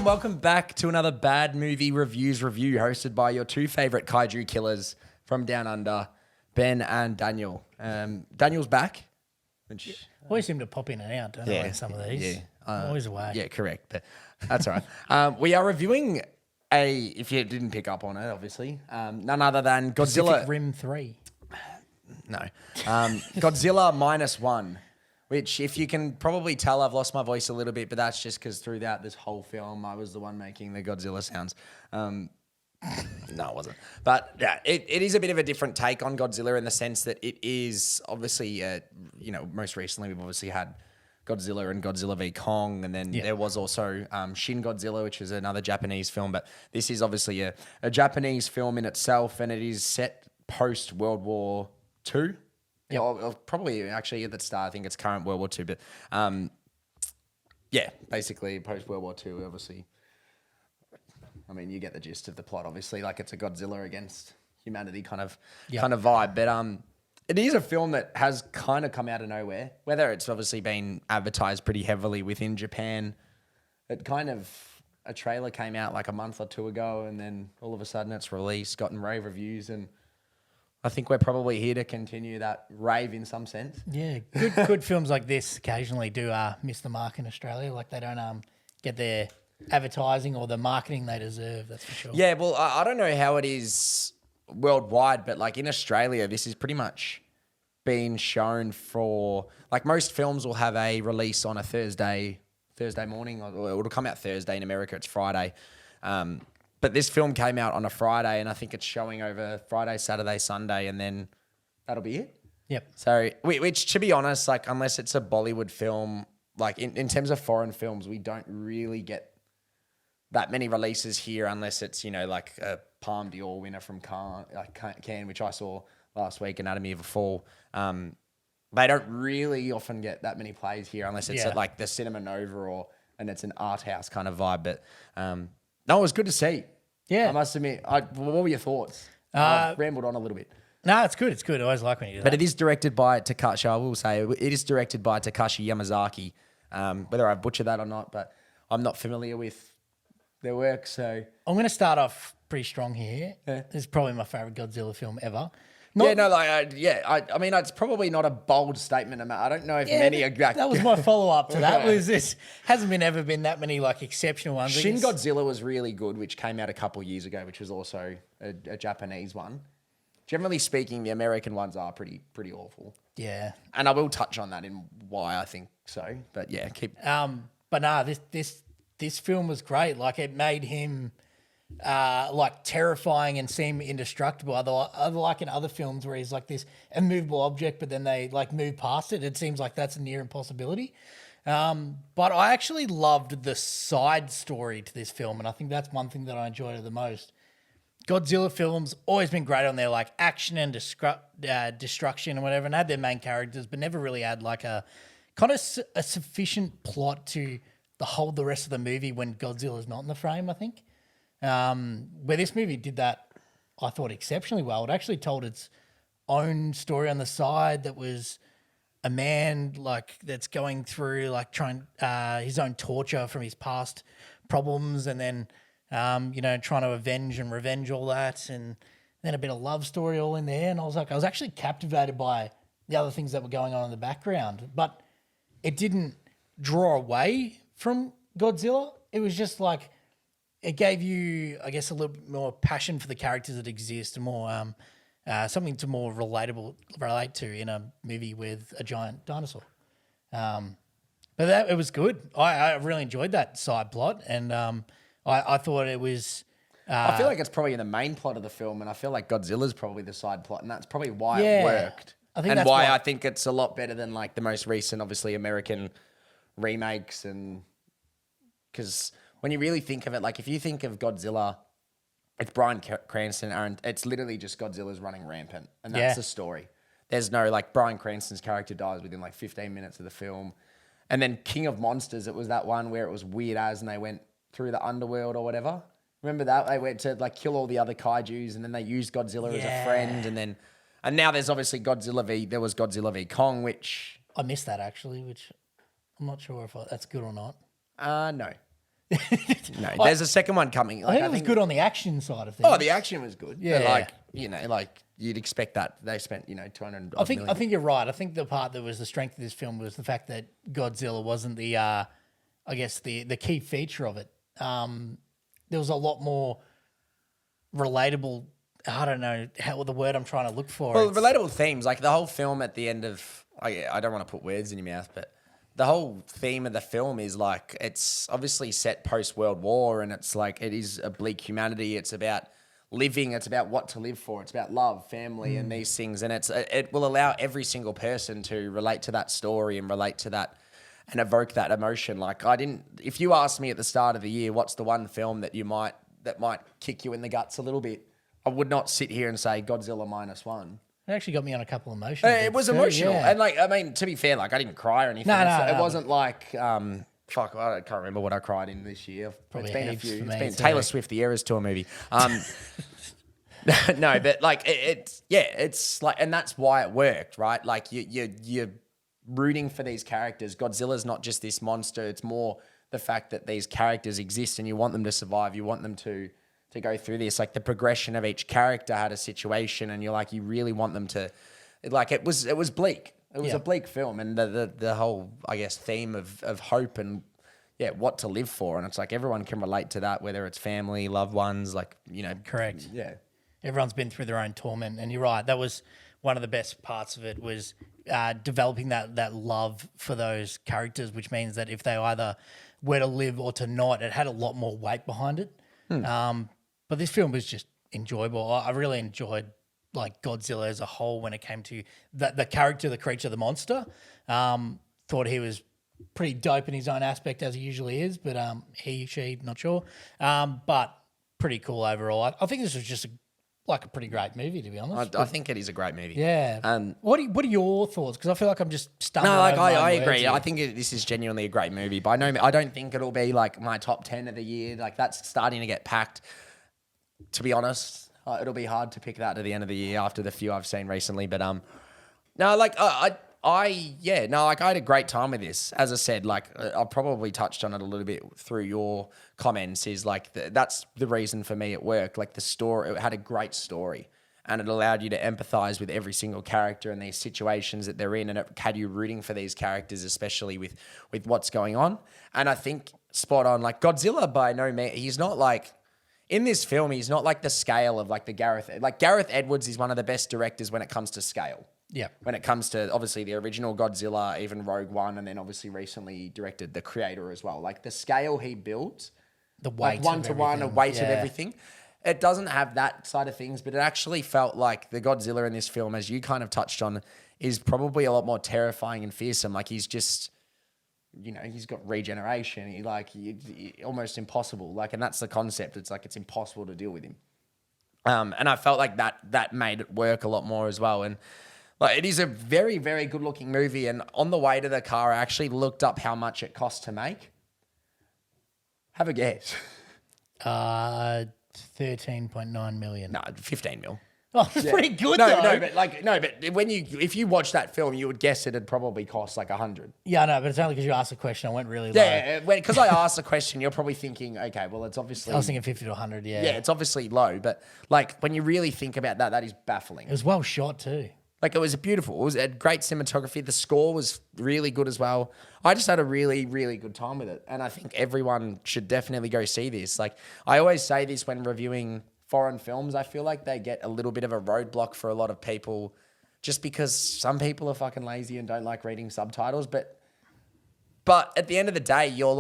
welcome back to another Bad Movie Reviews review hosted by your two favourite Kaiju Killers from Down Under, Ben and Daniel. Daniel's back. Which, always seem to pop in and out, don't I, in some of these? Yeah. Always away. Yeah, correct. But that's all right. We are reviewing if you didn't pick up on it, obviously, none other than Godzilla. Pacific Rim 3. No. Godzilla -1. Which, if you can probably tell, I've lost my voice a little bit, but that's just because throughout this whole film, I was the one making the Godzilla sounds. No, it wasn't. But yeah, it is a bit of a different take on Godzilla in the sense that it is obviously, most recently we've obviously had Godzilla and Godzilla v Kong, and then there was also Shin Godzilla, which is another Japanese film. But this is obviously a Japanese film in itself, and it is set post World War II. Yeah, or probably actually at the start, I think it's current World War II, but basically post World War II, obviously. I mean, you get the gist of the plot, obviously, like it's a Godzilla against humanity kind of vibe. But it is a film that has kind of come out of nowhere, whether it's obviously been advertised pretty heavily within Japan. A trailer came out like a month or two ago, and then all of a sudden it's released, gotten rave reviews, and I think we're probably here to continue that rave in some sense. Yeah, good films like this occasionally do miss the mark in Australia. Like they don't get their advertising or the marketing they deserve, that's for sure. Yeah, well, I don't know how it is worldwide, but like in Australia, this is pretty much been shown for, like most films will have a release on a Thursday morning, or it'll come out Thursday. In America, it's Friday. But this film came out on a Friday, and I think it's showing over Friday, Saturday, Sunday, and then that'll be it. Yep. So, which to be honest, like unless it's a Bollywood film, like in terms of foreign films, we don't really get that many releases here unless it's, like a Palme d'Or winner from Cannes, which I saw last week, Anatomy of a Fall. They don't really often get that many plays here unless it's at like the Cinema Nova and it's an art house kind of vibe. But no, it was good to see. Yeah. I must admit. What were your thoughts? I've rambled on a little bit. No, it's good. It's good. I always like when you do that. But it is directed by Takashi. I will say it is directed by Takashi Yamazaki. Whether I butcher that or not, but I'm not familiar with their work. So I'm going to start off pretty strong here. Yeah. This is probably my favourite Godzilla film ever. I mean, it's probably not a bold statement. I don't know if many are. That was my follow-up to that. Was this hasn't ever been that many like exceptional ones. Shin Godzilla was really good, which came out a couple of years ago, which was also a Japanese one. Generally speaking, the American ones are pretty awful. Yeah, and I will touch on that in why I think so. But yeah, keep. But nah, this film was great. Like it made him. Like terrifying and seem indestructible. Other like in other films where he's like this immovable object, but then they like move past it. It seems like that's a near impossibility. But I actually loved the side story to this film, and I think that's one thing that I enjoyed it the most. Godzilla films always been great on their like action and destruction and whatever, and had their main characters, but never really had like a kind of a sufficient plot to hold the rest of the movie when Godzilla's not in the frame, I think. Where this movie did that, I thought exceptionally well. It actually told its own story on the side that was a man like that's going through like trying his own torture from his past problems, and then trying to avenge and revenge all that, and then a bit of love story all in there. And I was actually captivated by the other things that were going on in the background, but it didn't draw away from Godzilla. It was just like. It gave you, I guess, a little bit more passion for the characters that exist, and more something to more relate to in a movie with a giant dinosaur. But it was good. I really enjoyed that side plot, and I thought it was. I feel like it's probably in the main plot of the film, and I feel like Godzilla's probably the side plot, and that's probably why it worked. I think it's a lot better than like the most recent, obviously American remakes, and because. When you really think of it, like if you think of Godzilla, it's Bryan Cranston, and it's literally just Godzilla's running rampant, and that's the story. There's no, like, Bryan Cranston's character dies within like 15 minutes of the film. And then King of Monsters, it was that one where it was weird as, and they went through the underworld or whatever. Remember that? They went to like kill all the other kaijus, and then they used Godzilla as a friend, and now there's obviously there was Godzilla v Kong, which... I missed that actually, which I'm not sure if that's good or not. No. No, there's a second one coming. Like, I think it was good on the action side of things. Oh, the action was good. Yeah. But like you'd expect that. They spent, $200 million. I think you're right. I think the part that was the strength of this film was the fact that Godzilla wasn't the, I guess, the key feature of it. There was a lot more relatable, I don't know what the word I'm trying to look for. Well, relatable themes, like the whole film at the end of, I don't want to put words in your mouth, but the whole theme of the film is like, it's obviously set post-World War, and it's like, it is a bleak humanity. It's about living. It's about what to live for. It's about love, family, and these things. And it will allow every single person to relate to that story and relate to that and evoke that emotion. Like if you asked me at the start of the year, what's the one film that might kick you in the guts a little bit, I would not sit here and say Godzilla -1. It actually got me on a couple of emotions. It was emotional. Yeah. And to be fair, I didn't cry or anything. No, it wasn't like, I can't remember what I cried in this year. Probably it's been a few. It's been Taylor Swift, the Eras Tour movie. No, but it's like, and that's why it worked, right? Like you're rooting for these characters. Godzilla's not just this monster. It's more the fact that these characters exist and you want them to survive. You want them to go through this. Like the progression of each character had a situation, and you really want them to, like it was bleak. It was a bleak film, and the whole, I guess, theme of hope and what to live for. And it's like everyone can relate to that, whether it's family, loved ones, Correct. Yeah. Everyone's been through their own torment, and you're right. That was one of the best parts of it, was developing that love for those characters, which means that if they either were to live or to not, it had a lot more weight behind it. But this film was just enjoyable. I really enjoyed like Godzilla as a whole when it came to the character, the creature, the monster. Thought he was pretty dope in his own aspect, as he usually is, but she, not sure. But pretty cool overall. I think this was just a pretty great movie, to be honest. I think it is a great movie. Yeah. What are your thoughts? Because I feel like I'm just stumbling. No, I agree. I think this is genuinely a great movie. But I don't think it'll be like my top 10 of the year. Like that's starting to get packed. To be honest, it'll be hard to pick that at the end of the year after the few I've seen recently. But I had a great time with this. As I said, I probably touched on it a little bit through your comments. Is like that's the reason for me it worked. Like the story, it had a great story, and it allowed you to empathize with every single character and these situations that they're in, and it had you rooting for these characters, especially with what's going on. And I think spot on. Like Godzilla, by no means, he's not like. In this film, he's not like the scale of like the Gareth Edwards is one of the best directors when it comes to scale. Yeah. When it comes to obviously the original Godzilla, even Rogue One, and then obviously recently directed The Creator as well. Like the scale he built, the weight, like 1-to-1, a weight of everything. It doesn't have that side of things, but it actually felt like the Godzilla in this film, as you kind of touched on, is probably a lot more terrifying and fearsome. Like he's just. He's got regeneration. He almost impossible. And that's the concept. It's like it's impossible to deal with him. And I felt like that made it work a lot more as well. And it is a very, very good looking movie. And on the way to the car, I actually looked up how much it cost to make. Have a guess. 13.9 million. No, 15 mil. Oh, that's pretty good though. But if you watch that film, you would guess it'd probably cost like 100. Yeah, I know, but it's only because you asked the question. I went really low. Yeah, because I asked the question, you're probably thinking, okay, well, it's obviously. I was thinking 50 to 100. Yeah. Yeah, it's obviously low, but when you really think about that, that is baffling. It was well shot too. It was beautiful. It was a great cinematography. The score was really good as well. I just had a really, really good time with it, and I think everyone should definitely go see this. I always say this when reviewing foreign films, I feel like they get a little bit of a roadblock for a lot of people just because some people are fucking lazy and don't like reading subtitles. But at the end of the day, you're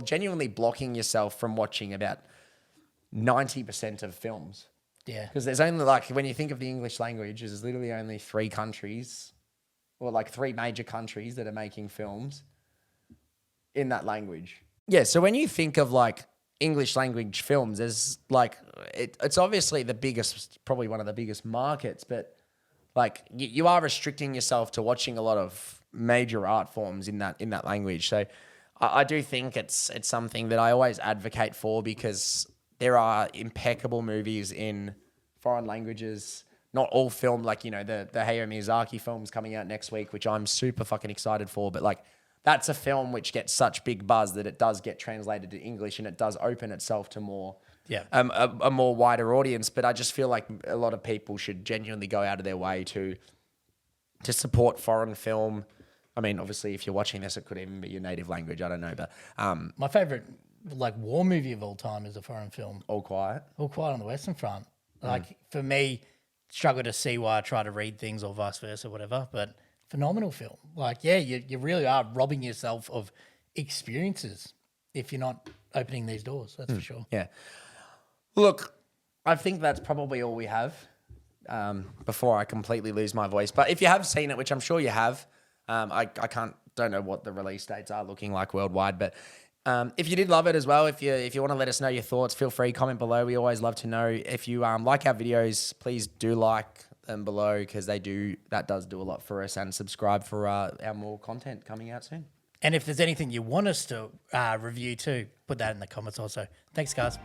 genuinely blocking yourself from watching about 90% of films. Yeah. Because there's only when you think of the English language, there's literally only 3 countries or 3 major countries that are making films in that language. Yeah. So when you think of English language films, there's it's obviously the biggest, probably one of the biggest markets, but you are restricting yourself to watching a lot of major art forms in that language. So I do think it's something that I always advocate for, because there are impeccable movies in foreign languages. Not all film, the Hayao Miyazaki films coming out next week, which I'm super fucking excited for, but that's a film which gets such big buzz that it does get translated to English and it does open itself to more a more wider audience. But I just feel like a lot of people should genuinely go out of their way to support foreign film. I mean, obviously, if you're watching this, it could even be your native language. I don't know, but my favorite war movie of all time is a foreign film. All Quiet on the Western Front. Like for me, struggle to see why I try to read things or vice versa, whatever. But phenomenal film. Like, you really are robbing yourself of experiences if you're not opening these doors. That's for sure. Yeah. Look, I think that's probably all we have before I completely lose my voice. But if you have seen it, which I'm sure you have, I don't know what the release dates are looking like worldwide, but if you did love it as well, if you want to let us know your thoughts, feel free, comment below. We always love to know. If you like our videos, please do like them below because that does do a lot for us, and subscribe for our more content coming out soon. And if there's anything you want us to review too, put that in the comments also. Thanks, guys.